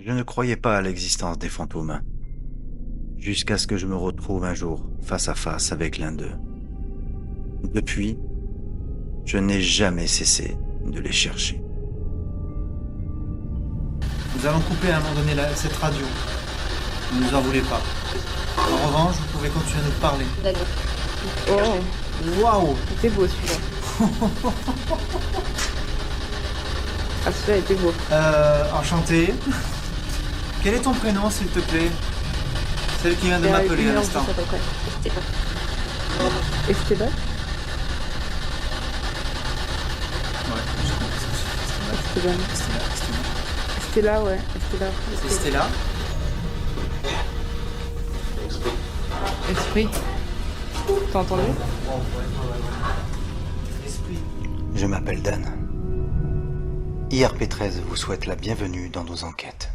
Je ne croyais pas à l'existence des fantômes, jusqu'à ce que je me retrouve un jour face à face avec l'un d'eux. Depuis, je n'ai jamais cessé de les chercher. Nous allons couper à un moment donné cette radio. Ne nous en voulez pas. En revanche, vous pouvez continuer à nous parler. D'accord. Oh, Waouh! c'était beau celui-là. Ah, celui-là était beau. Enchanté. Quel est ton prénom, s'il te plaît? Celle qui vient de m'appeler à l'instant. Esteban. Ouais, je comprends. Esteban. Stella, ouais. Stella. C'est Stella. Esprit. T'as entendu? Esprit. Je m'appelle Dan. IRP13 vous souhaite la bienvenue dans nos enquêtes.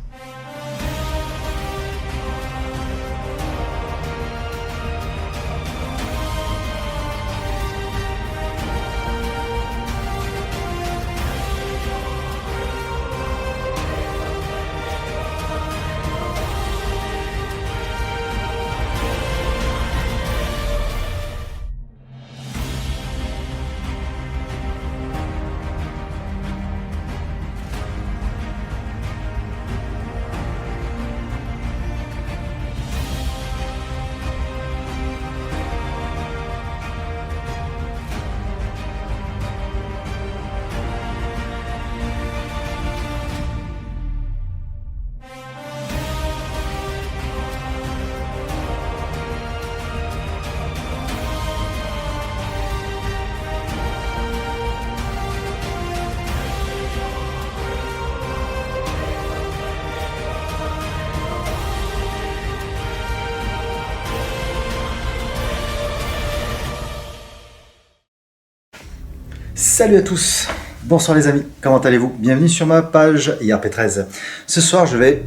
Salut à tous, bonsoir les amis, comment allez-vous? Bienvenue sur ma page IRP13. Ce soir je vais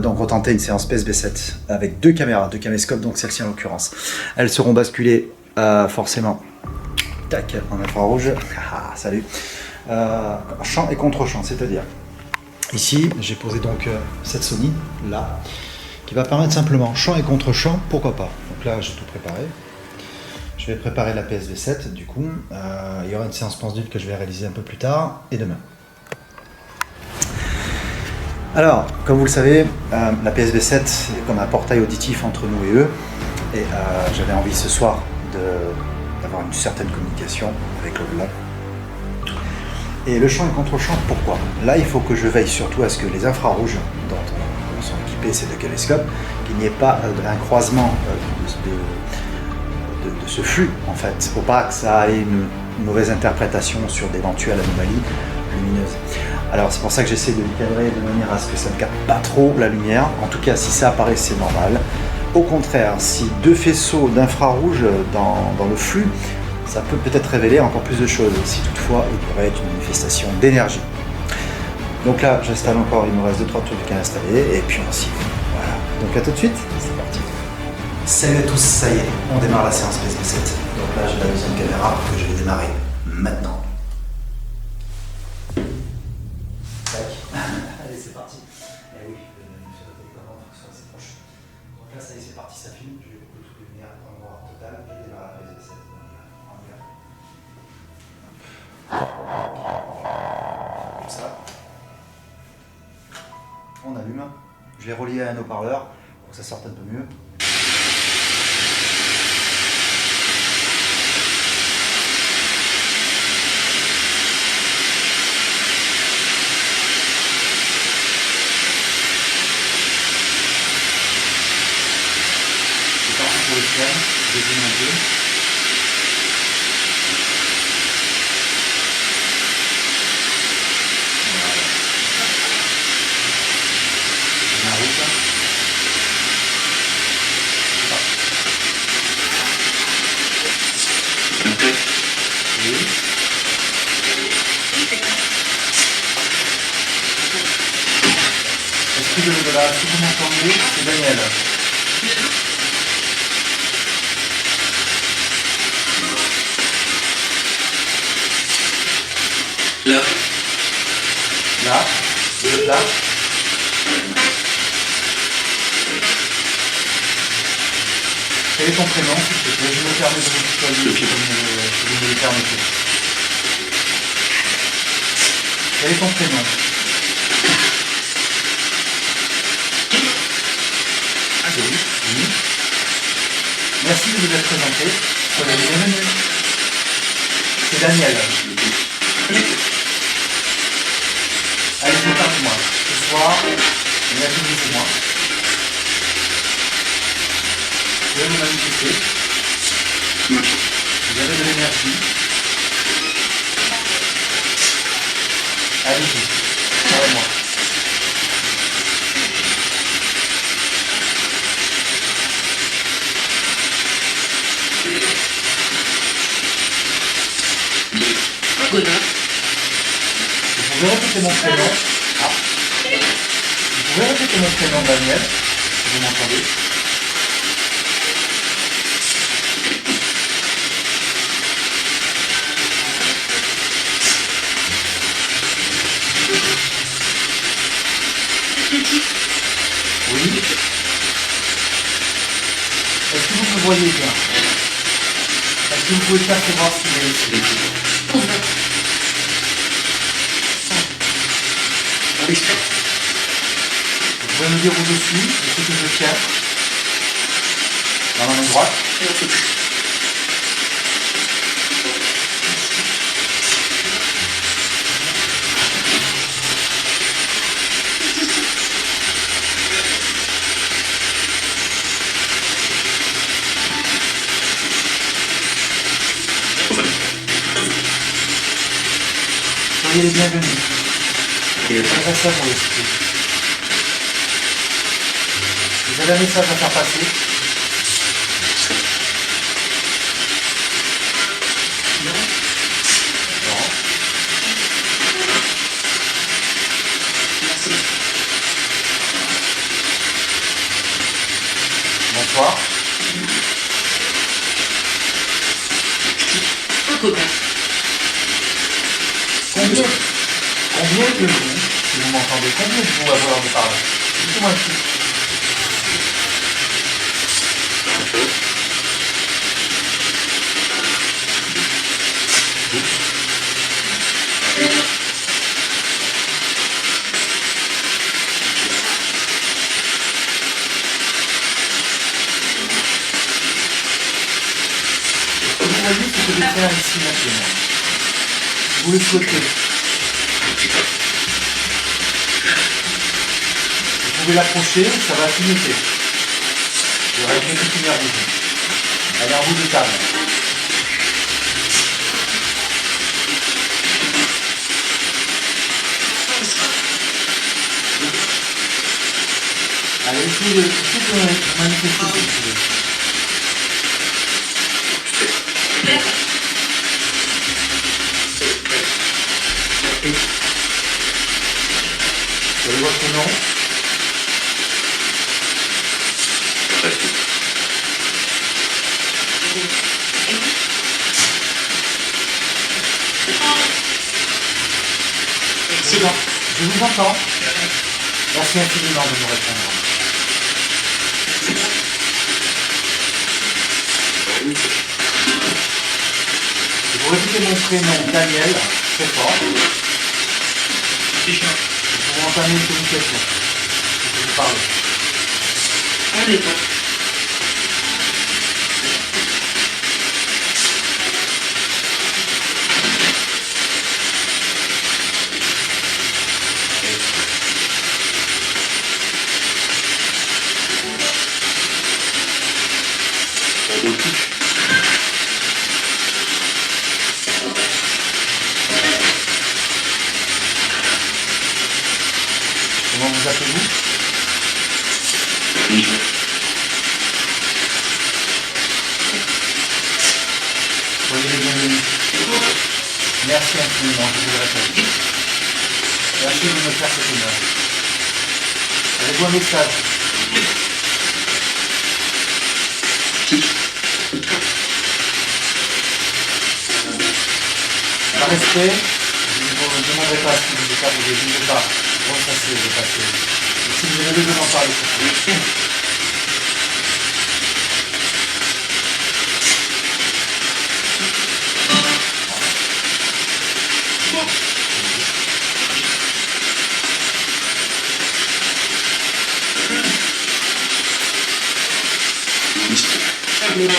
donc retenter une séance PSB7 avec deux caméras, deux caméscopes, donc celle-ci en l'occurrence. Elles seront basculées forcément tac, en infrarouge, salut, champ et contre-champ, c'est-à-dire ici j'ai posé donc cette Sony là qui va permettre simplement champ et contre-champ, pourquoi pas. Donc là j'ai tout préparé. Je vais préparer la PSV7 du coup, il y aura une séance pendule que je vais réaliser un peu plus tard et demain. Alors, comme vous le savez, la PSV7 est comme un portail auditif entre nous et eux, et j'avais envie ce soir d'avoir une certaine communication avec le blanc. Et le champ et contre-champ, pourquoi? Là, il faut que je veille surtout à ce que les infrarouges dont sont équipés ces deux caméscopes, qu'il n'y ait pas un croisement de ce flux en fait. Il ne faut pas que ça ait une mauvaise interprétation sur d'éventuelles anomalies lumineuses. Alors c'est pour ça que j'essaie de les cadrer de manière à ce que ça ne capte pas trop la lumière. En tout cas si ça apparaît c'est normal. Au contraire, si deux faisceaux d'infrarouge dans le flux, ça peut peut-être révéler encore plus de choses si toutefois il pourrait être une manifestation d'énergie. Donc là j'installe encore, il me reste 2-3 trucs à installer et puis on s'y met. Voilà. Donc à tout de suite, c'est parti. Salut à tous, ça y est, on démarre la séance PSB7. Donc là j'ai la deuxième caméra que je vais démarrer maintenant. Tac. Allez c'est parti. Eh oui, sur la télécommande, il faut que ce soit assez proche. Donc là ça y est c'est parti, ça filme. Je vais couper toutes les lumières en noir total et démarrer la PSB7. On y va. Comme ça. On allume. Je l'ai relié à un haut-parleur pour que ça sorte un peu mieux. Pour le faire, je zoome un peu. Voilà. C'est la route là. Oui. Est-ce que de la soupe m'entendez? C'est Daniel. Là. Là, vous êtes là. Quel est ton prénom, s'il te plaît? Je me permets de vous tutoyer si vous me le permettez. Quel est ton prénom? Oui. Merci de vous être présenté. Soyez les bienvenus. C'est Daniel. Allez-y, parlez-moi. Ce soir, imaginez-moi. Vous pouvez vous manifester. Vous avez de l'énergie. Allez-y, parlez-moi. Vous pouvez répéter mon prénom. Ah. Vous pouvez répéter mon prénom, Daniel, si vous m'entendez. Oui. Est-ce que vous me voyez bien? Est-ce que vous pouvez percevoir ce qu'il y a ici? Vous pouvez me dire où je suis, et ce que je tiens dans la main droite. Soyez les bienvenus. Adressez à mon esprit. Vous avez un message à faire passer. Non. Bonsoir. Combien de vous, si vous m'entendez, combien de vous à vouloir me parler? Dites-moi ici. Vous voyez ce que je vais faire ici maintenant. Vous le souhaitez. Vous pouvez l'approcher, ça va clignoter. Il y aura une petite lumière rouge. Elle est en bout de table. Allez, essayez de manifester si vous voulez. Quel est votre nom? C'est bon, je vous entends. Merci infiniment de me répondre. Vous répétez mon prénom, Daniel, très fort. Pour entamer une communication. Je vais vous parler. Allez, Comment vous appelez-vous? Soyez les bienvenus. Merci infiniment, je vous le répète. Merci de me faire cet honneur. Avez-vous un message? Par respect, je ne vous demanderai pas si vous êtes pas, je ne vais pas ressasser, je vais passer. Et si vous avez besoin d'en parler, c'est tout. Les bras.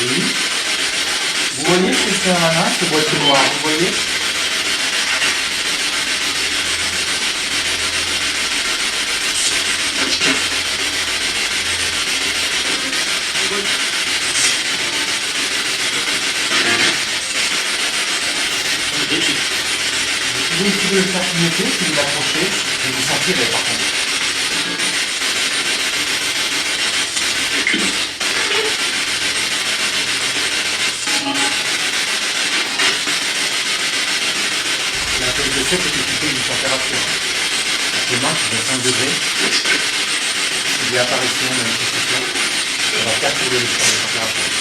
Oui. Vous voyez ce que je fais à ma main, ce boîtier noir, vous voyez? Vous pouvez le faire clignoter, si vous l'accrochez, et vous sentirez par contre. La page de 7 est équipée d'une température. Actuellement, c'est à 5 degrés. S'il y a apparition de manifestation, on va perturber le score de température.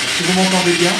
Est-ce que vous m'entendez bien?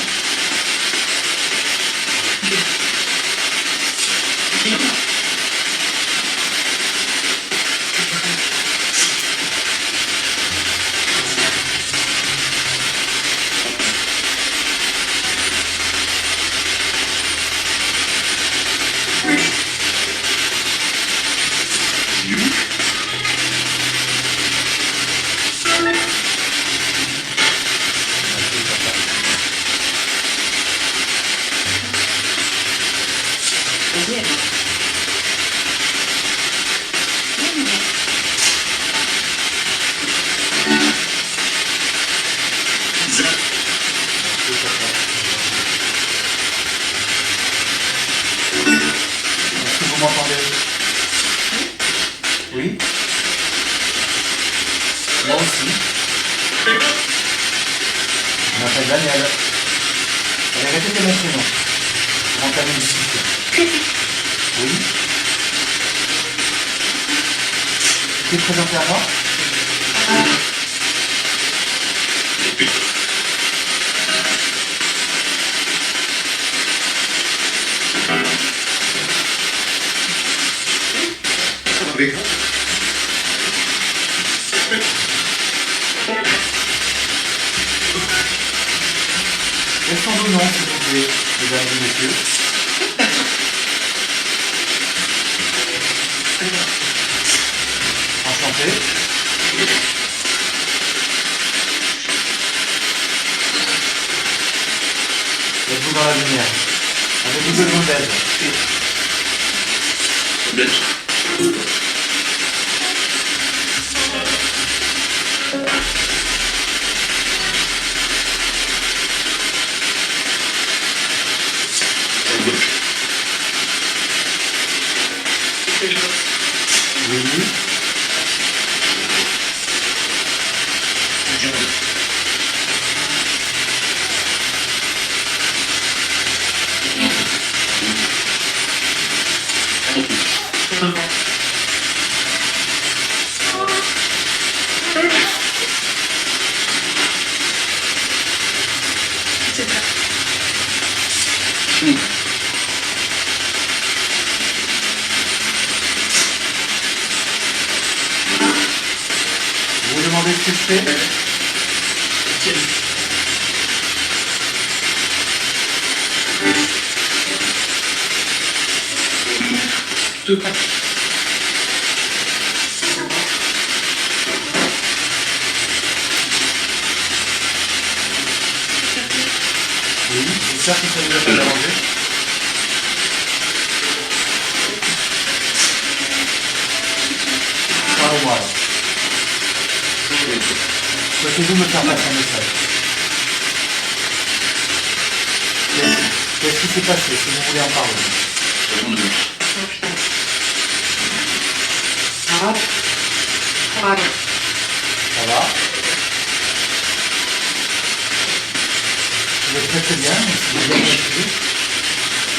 Est-ce que vous m'entendez? Oui? Moi aussi. Je m'appelle Daniel. Allez, répétez mon prénom. Pour entamer une discussion. Oui? Tu es présenté à moi? Quels sont vos noms, s'il vous plaît, mesdames et messieurs? Enchanté. Êtes-vous dans la lumière? Avez-vous besoin d'aide? Oui. Vous vous demandez ce que je fais? Oui, j'espère que ça vous a pas dérangé. Parlez-moi alors. Souhaitez-vous me faire passer un message? Qu'est-ce qui s'est passé si vous voulez en parler? Ça va? Vous êtes très très bien, vous êtes bien motivé.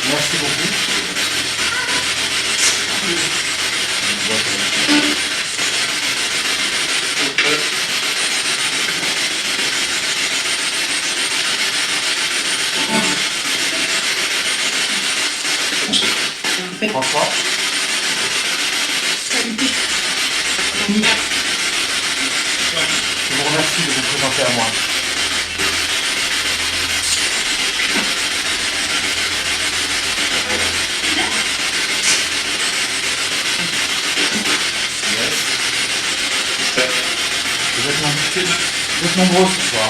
Merci beaucoup. François? remercie de vous présenter à moi. Vous êtes nombreux ce soir.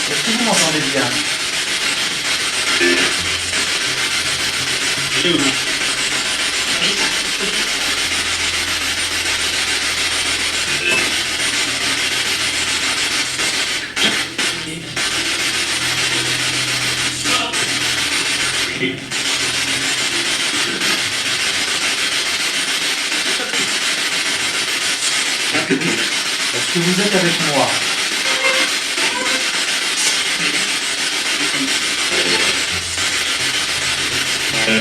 Est-ce que vous m'entendez bien? Est-ce que vous êtes avec moi? Je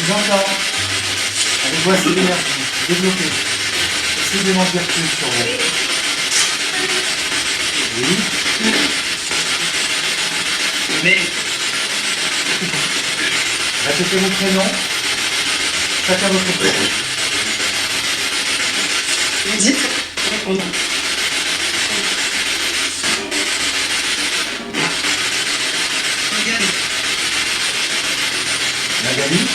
vous entends. Avec voix assez d'énergie, développée. Essayez de m'en dire plus sur vous. Oui. Mais Répétez vos prénoms. Chacun votre tour. vous dites répondre. Regardez. Magali.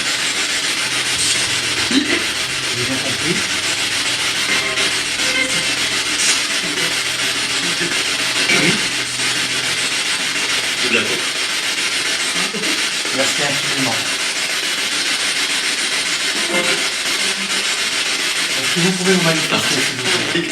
J'ai bien compris. Merci infiniment. Est-ce que vous pouvez vous manifester, s'il vous plaît?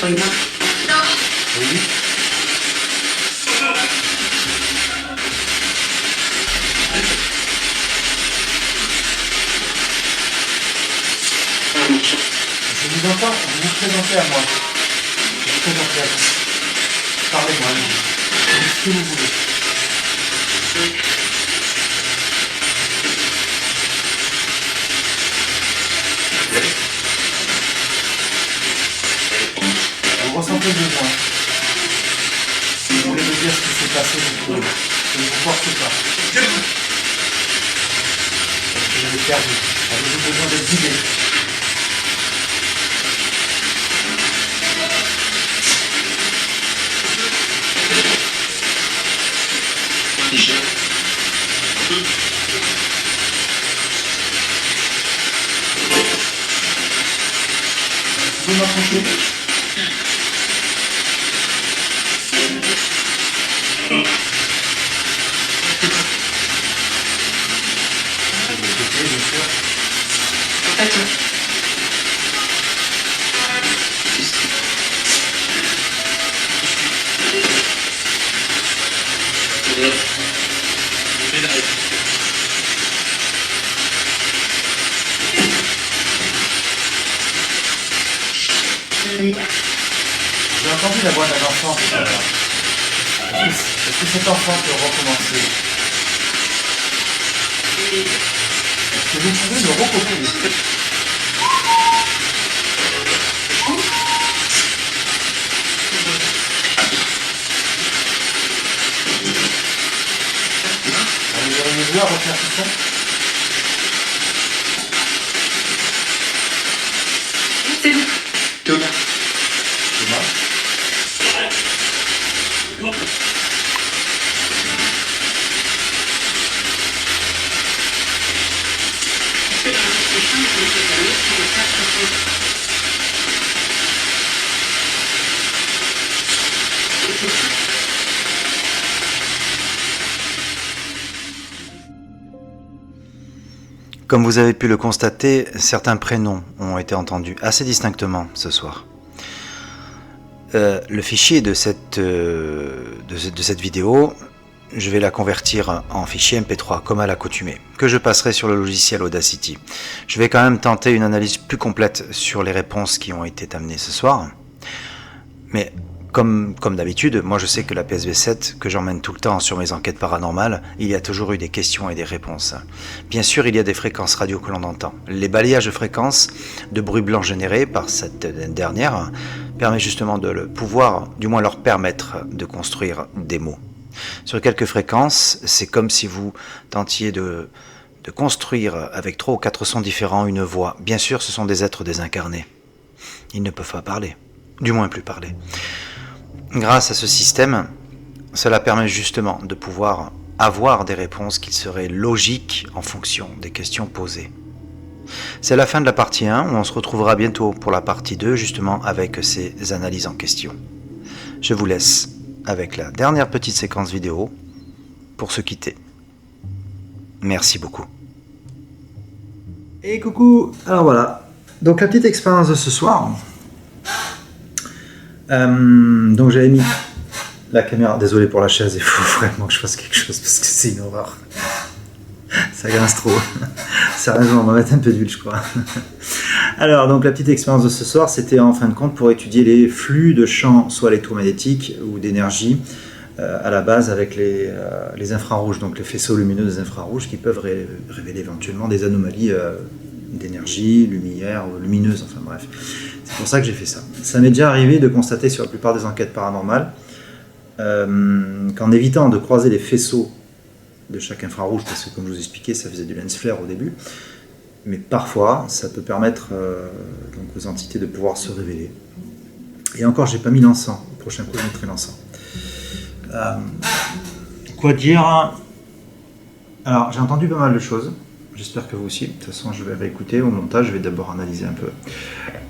Oui. Je vous entends, vous vous présentez à moi. Je vous présentez à vous. Parlez-moi, dites ce que vous voulez. Vous ressentez le besoin. Si vous voulez me dire ce qui s'est passé, vous pouvez. Je ne vous force pas. Parce que vous êtes perdu. Avez-vous besoin d'être guidé? Vous pouvez m'approcher? Bien sûr. J'ai entendu la voix d'un enfant tout à l'heure. Est-ce que cet enfant peut recommencer? Est-ce que vous pouvez me recopier? Vous auriez-vous à refaire tout ça? Thomas. Thomas? Comme vous avez pu le constater, certains prénoms ont été entendus assez distinctement ce soir. Le fichier de cette vidéo, je vais la convertir en fichier MP3 comme à l'accoutumée, que je passerai sur le logiciel Audacity. Je vais quand même tenter une analyse plus complète sur les réponses qui ont été amenées ce soir. Mais comme d'habitude, moi je sais que la PSV7, que j'emmène tout le temps sur mes enquêtes paranormales, il y a toujours eu des questions et des réponses. Bien sûr, il y a des fréquences radio que l'on entend. Les balayages de fréquences de bruit blanc générés par cette dernière permet justement de le pouvoir, du moins leur permettre de construire des mots. Sur quelques fréquences, c'est comme si vous tentiez de construire avec 3 ou 4 sons différents une voix. Bien sûr, ce sont des êtres désincarnés. Ils ne peuvent pas parler, du moins plus parler. Grâce à ce système, cela permet justement de pouvoir avoir des réponses qui seraient logiques en fonction des questions posées. C'est la fin de la partie 1, où on se retrouvera bientôt pour la partie 2, justement avec ces analyses en question. Je vous laisse avec la dernière petite séquence vidéo pour se quitter. Merci beaucoup. Et coucou. Alors voilà, donc la petite expérience de ce soir. Donc j'avais mis la caméra, désolé pour la chaise, il faut vraiment que je fasse quelque chose parce que c'est une horreur. Ça grince trop. Sérieusement, on va mettre un peu d'huile, je crois. Alors, donc la petite expérience de ce soir, c'était en fin de compte pour étudier les flux de champs, soit électromagnétiques ou d'énergie, à la base avec les infrarouges, donc les faisceaux lumineux des infrarouges qui peuvent révéler éventuellement des anomalies d'énergie, lumière ou lumineuse, enfin bref. C'est pour ça que j'ai fait ça. Ça m'est déjà arrivé de constater sur la plupart des enquêtes paranormales qu'en évitant de croiser les faisceaux de chaque infrarouge, parce que comme je vous expliquais, ça faisait du lens flare au début, mais parfois ça peut permettre donc aux entités de pouvoir se révéler. Et encore, j'ai pas mis l'encens. Au prochain coup, je mettrai l'encens. Quoi dire? Alors, j'ai entendu pas mal de choses. J'espère que vous aussi. De toute façon, je vais réécouter au montage. Je vais d'abord analyser un peu.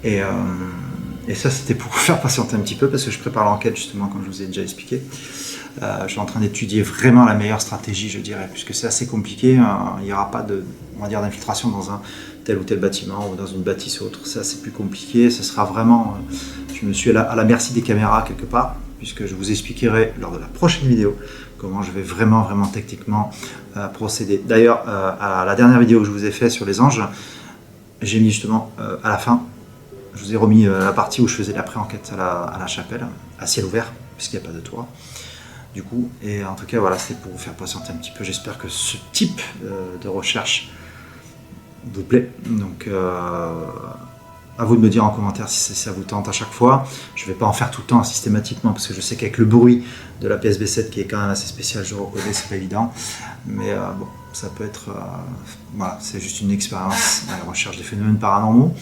Et ça, c'était pour vous faire patienter un petit peu, parce que je prépare l'enquête, justement, comme je vous ai déjà expliqué. Je suis en train d'étudier vraiment la meilleure stratégie, je dirais, puisque c'est assez compliqué. Il n'y aura pas d'infiltration dans un tel ou tel bâtiment ou dans une bâtisse ou autre. Ça, c'est plus compliqué. Ce sera vraiment... je me suis à la merci des caméras, quelque part, puisque je vous expliquerai lors de la prochaine vidéo comment je vais vraiment techniquement procéder. D'ailleurs, à la dernière vidéo que je vous ai fait sur les anges, j'ai mis justement à la fin, je vous ai remis la partie où je faisais la pré-enquête à la chapelle, à ciel ouvert, puisqu'il n'y a pas de toit. Du coup, et en tout cas, voilà, c'était pour vous faire patienter un petit peu. J'espère que ce type de recherche vous plaît. Donc, à vous de me dire en commentaire si ça vous tente à chaque fois. Je ne vais pas en faire tout le temps systématiquement, parce que je sais qu'avec le bruit de la PSV7 qui est quand même assez spécial, je reconnais, c'est pas évident. Mais bon, ça peut être... voilà, c'est juste une expérience à la recherche des phénomènes paranormaux.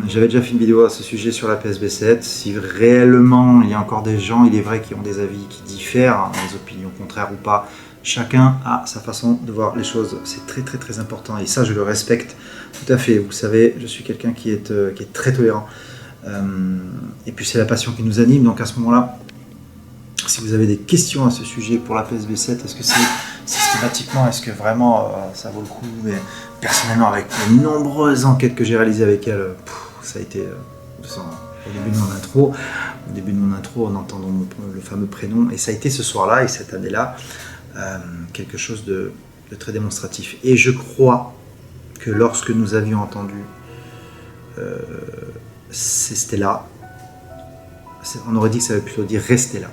J'avais déjà fait une vidéo à ce sujet sur la PSV7. Si réellement il y a encore des gens, il est vrai, qui ont des avis qui diffèrent, des opinions contraires ou pas, chacun a sa façon de voir les choses. C'est très important, et ça je le respecte tout à fait. Vous savez, je suis quelqu'un qui est très tolérant, et puis c'est la passion qui nous anime. Donc à ce moment-là, si vous avez des questions à ce sujet pour la PSV7, est-ce que c'est systématiquement, est-ce que vraiment ça vaut le coup? Mais personnellement, avec les nombreuses enquêtes que j'ai réalisées avec elle, ça a été au début de mon intro, en entendant le fameux prénom, et ça a été ce soir-là et cette année-là quelque chose de très démonstratif. Et je crois que lorsque nous avions entendu Stella, on aurait dit que ça veut plutôt dire rester là.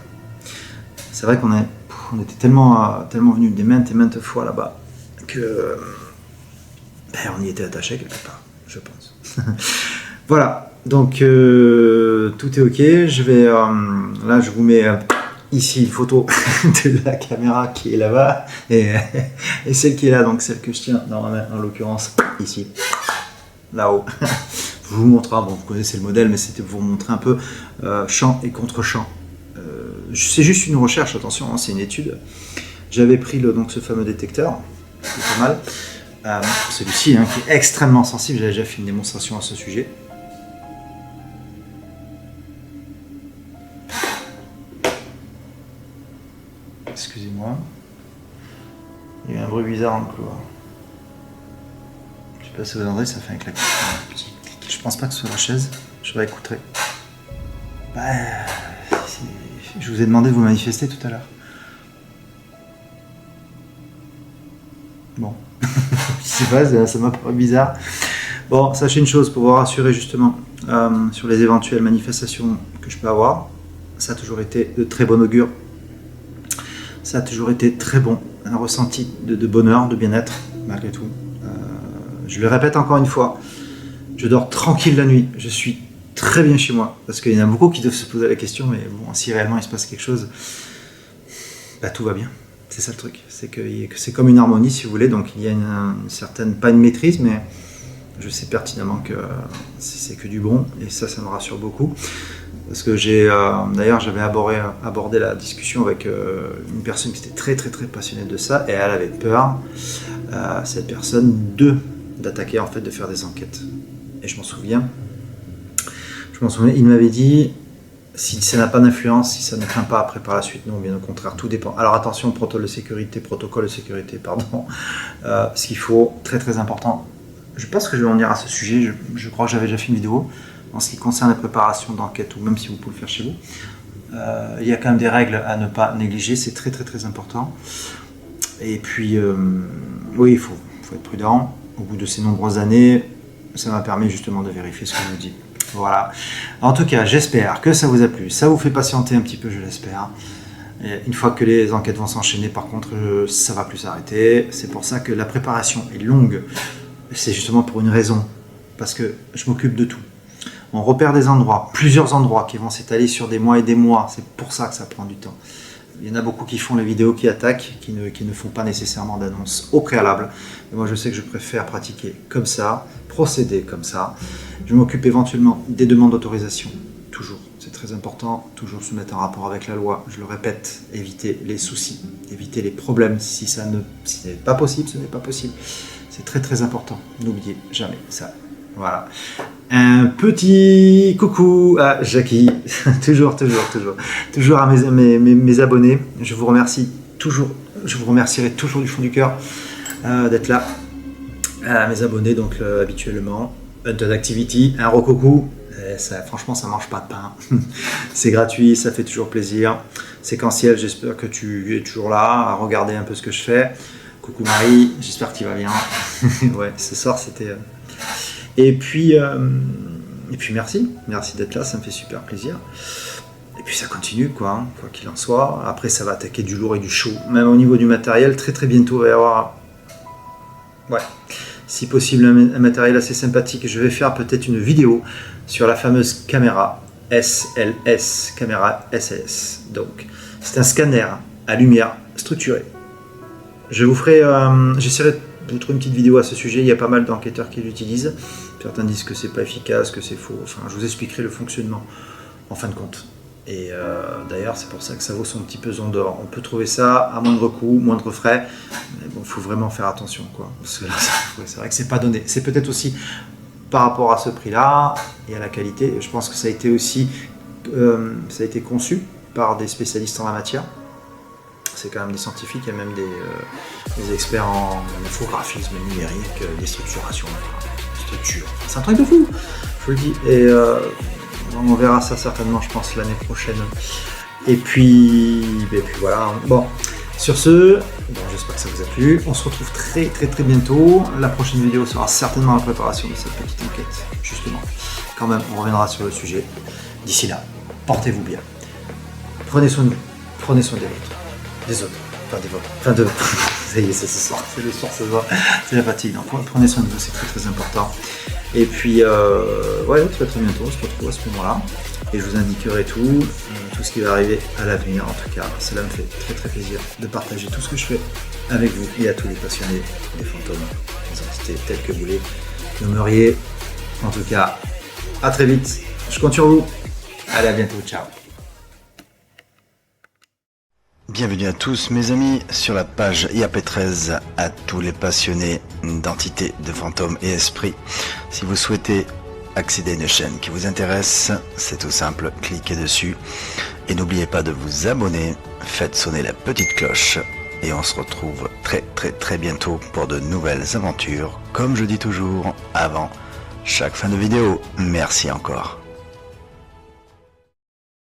C'est vrai qu'on était tellement venus des maintes et maintes fois là-bas que on y était attaché quelque part, je pense. Voilà, donc tout est ok. Je vais là, je vous mets ici une photo de la caméra qui est là-bas et celle qui est là, donc celle que je tiens dans ma main, en l'occurrence ici, là-haut. Je vous montre, bon, vous connaissez le modèle, mais c'était pour vous montrer un peu champ et contre-champ. C'est juste une recherche, attention, hein, c'est une étude. J'avais pris donc ce fameux détecteur, c'est pas mal. celui-ci, hein, qui est extrêmement sensible. J'ai déjà fait une démonstration à ce sujet. Excusez-moi. Il y a eu un bruit bizarre dans le couloir. Je sais pas si vous entendez, ça fait un claquement. Je pense pas que ce soit la chaise. Je réécouterai. Bah, je vous ai demandé de vous manifester tout à l'heure. Bon. Je sais pas, ça m'a paru bizarre. Bon, sachez une chose, pour vous rassurer justement sur les éventuelles manifestations que je peux avoir, ça a toujours été de très bon augure. Ça a toujours été très bon, un ressenti de bonheur, de bien-être, malgré tout. Je le répète encore une fois, je dors tranquille la nuit, je suis très bien chez moi, parce qu'il y en a beaucoup qui doivent se poser la question, mais bon, si réellement il se passe quelque chose, bah, tout va bien. C'est ça le truc, c'est que c'est comme une harmonie si vous voulez, donc il y a une certaine, pas une maîtrise, mais je sais pertinemment que c'est que du bon, et ça me rassure beaucoup. Parce que d'ailleurs j'avais abordé la discussion avec une personne qui était très passionnée de ça, et elle avait peur, cette personne, d'attaquer en fait, de faire des enquêtes. Et je m'en souviens, il m'avait dit, si ça n'a pas d'influence, si ça ne craint pas après par la suite, non, bien au contraire, tout dépend. Alors attention, protocole de sécurité, ce qu'il faut, très important. Je pense que je vais en dire à ce sujet, je crois que j'avais déjà fait une vidéo, en ce qui concerne la préparation d'enquête, ou même si vous pouvez le faire chez vous. Il y a quand même des règles à ne pas négliger, c'est très important. Et puis, oui, il faut être prudent. Au bout de ces nombreuses années, ça m'a permis justement de vérifier ce que je vous dis. Voilà. En tout cas, j'espère que ça vous a plu. Ça vous fait patienter un petit peu, je l'espère. Et une fois que les enquêtes vont s'enchaîner, par contre, ça va plus s'arrêter. C'est pour ça que la préparation est longue. C'est justement pour une raison. Parce que je m'occupe de tout. On repère des endroits, plusieurs endroits qui vont s'étaler sur des mois et des mois. C'est pour ça que ça prend du temps. Il y en a beaucoup qui font les vidéos qui attaquent, qui ne font pas nécessairement d'annonce au préalable. Et moi, je sais que je préfère pratiquer comme ça, procéder comme ça. Je m'occupe éventuellement des demandes d'autorisation. Toujours, c'est très important. Toujours se mettre en rapport avec la loi. Je le répète, éviter les soucis, éviter les problèmes. Si ce n'est pas possible, ce n'est pas possible. C'est très important. N'oubliez jamais ça. Voilà. Un petit coucou à Jackie, toujours à mes abonnés. Je vous remercie toujours, je vous remercierai toujours du fond du cœur d'être là. À mes abonnés, donc habituellement, Hunted Activity, un rococo, franchement ça mange pas de pain. C'est gratuit, ça fait toujours plaisir. Séquentiel, j'espère que tu es toujours là à regarder un peu ce que je fais. Coucou Marie, j'espère que tu vas bien. Ouais, ce soir c'était... Et puis merci d'être là, ça me fait super plaisir. Et puis ça continue, quoi qu'il en soit. Après, ça va attaquer du lourd et du chaud, même au niveau du matériel. Très bientôt, il va y avoir, si possible, un matériel assez sympathique. Je vais faire peut-être une vidéo sur la fameuse caméra SLS, caméra SLS. Donc, c'est un scanner à lumière structurée. Je vous ferai, j'essaierai de vous trouver une petite vidéo à ce sujet. Il y a pas mal d'enquêteurs qui l'utilisent. Certains disent que c'est pas efficace, que c'est faux. Enfin, je vous expliquerai le fonctionnement en fin de compte. Et d'ailleurs, c'est pour ça que ça vaut son petit pesant d'or. On peut trouver ça à moindre coût, moindre frais. Mais bon, il faut vraiment faire attention, quoi. Parce que là, c'est vrai que c'est pas donné. C'est peut-être aussi par rapport à ce prix-là et à la qualité. Je pense que ça a été aussi, ça a été conçu par des spécialistes en la matière. C'est quand même des scientifiques, il y a même des experts en infographisme numérique, des structurations, structure. C'est un truc de fou, je vous le dis. Et on verra ça certainement, je pense, l'année prochaine. Et puis voilà. Bon, sur ce, j'espère que ça vous a plu. On se retrouve très bientôt. La prochaine vidéo sera certainement la préparation de cette petite enquête, justement. Quand même, on reviendra sur le sujet. D'ici là, portez-vous bien. Prenez soin de vous, prenez soin des vôtres. Des autres, enfin des vôtres, enfin de... ça y est, c'est ce soir, c'est le soir, c'est la fatigue. Donc, prenez soin de vous, c'est très important. Et puis, très bientôt, on se retrouve à ce moment-là. Et je vous indiquerai tout ce qui va arriver à l'avenir. En tout cas, cela me fait très plaisir de partager tout ce que je fais avec vous et à tous les passionnés des fantômes, des entités telles que vous les nommeriez. En tout cas, à très vite, je compte sur vous. Allez, à bientôt, ciao. Bienvenue à tous mes amis sur la page IAP13, à tous les passionnés d'entités, de fantômes et esprits. Si vous souhaitez accéder à une chaîne qui vous intéresse, c'est tout simple, cliquez dessus et n'oubliez pas de vous abonner, faites sonner la petite cloche et on se retrouve très bientôt pour de nouvelles aventures, comme je dis toujours avant chaque fin de vidéo. Merci encore.